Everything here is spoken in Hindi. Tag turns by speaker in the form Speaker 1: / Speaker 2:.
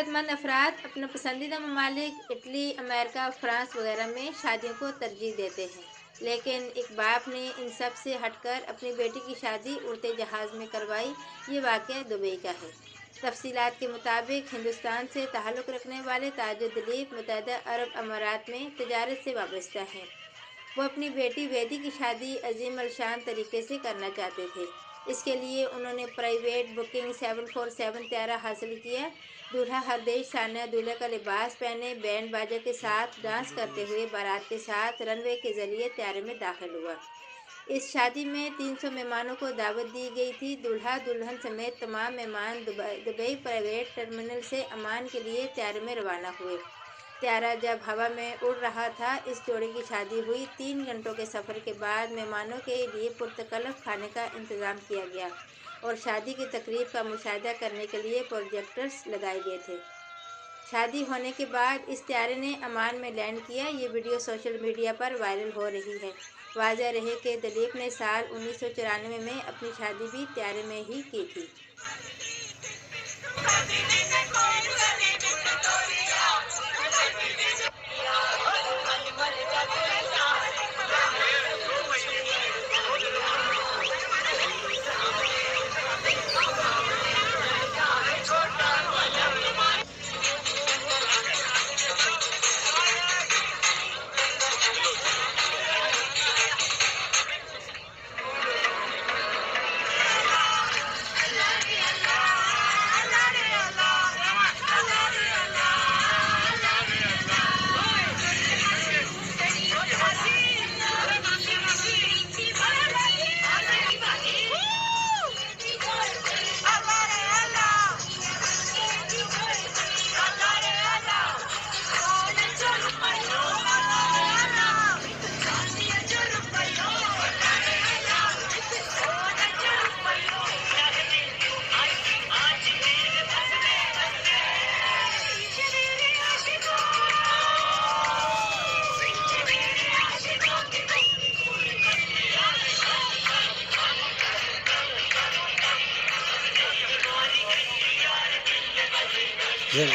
Speaker 1: सेहतमंद अफराद अपने पसंदीदा ममालिक इटली, अमेरिका, फ्रांस वगैरह में शादियों को तरजीह देते हैं। लेकिन एक बाप ने इन सब से हटकर अपनी बेटी की शादी उड़ते जहाज़ में करवाई। ये वाक़या दुबई का है। तफसीलात के मुताबिक हिंदुस्तान से ताल्लुक़ रखने वाले ताजुल दिलीप मुत्तहदा अरब अमारात में तजारत से वाबस्ता हैं। वो अपनी बेटी वेदी की शादी अजीम अलशान तरीके से करना चाहते थे। इसके लिए उन्होंने प्राइवेट बुकिंग 747 त्यारा हासिल किया। दूल्हा हरदेश सान्या दूल्हे का लिबास पहने बैंड बाजा के साथ डांस करते हुए बारात के साथ रनवे के जरिए त्यारे में दाखिल हुआ। इस शादी में 300 मेहमानों को दावत दी गई थी। दूल्हा दुल्हन समेत तमाम मेहमान दुबई प्राइवेट टर्मिनल से अमान के लिए त्यारे में रवाना हुए। त्यारा जब हवा में उड़ रहा था, इस जोड़े की शादी हुई। 3 घंटों के सफ़र के बाद मेहमानों के लिए पुरतकल्लफ खाने का इंतज़ाम किया गया और शादी की तकरीब का मुशाहिदा करने के लिए प्रोजेक्टर्स लगाए गए थे। शादी होने के बाद इस त्यारे ने अमान में लैंड किया। ये वीडियो सोशल मीडिया पर वायरल हो रही है। वाज़ह रहे कि दिलीप ने साल 1994 में अपनी शादी भी त्यारे में ही की थी।
Speaker 2: Then,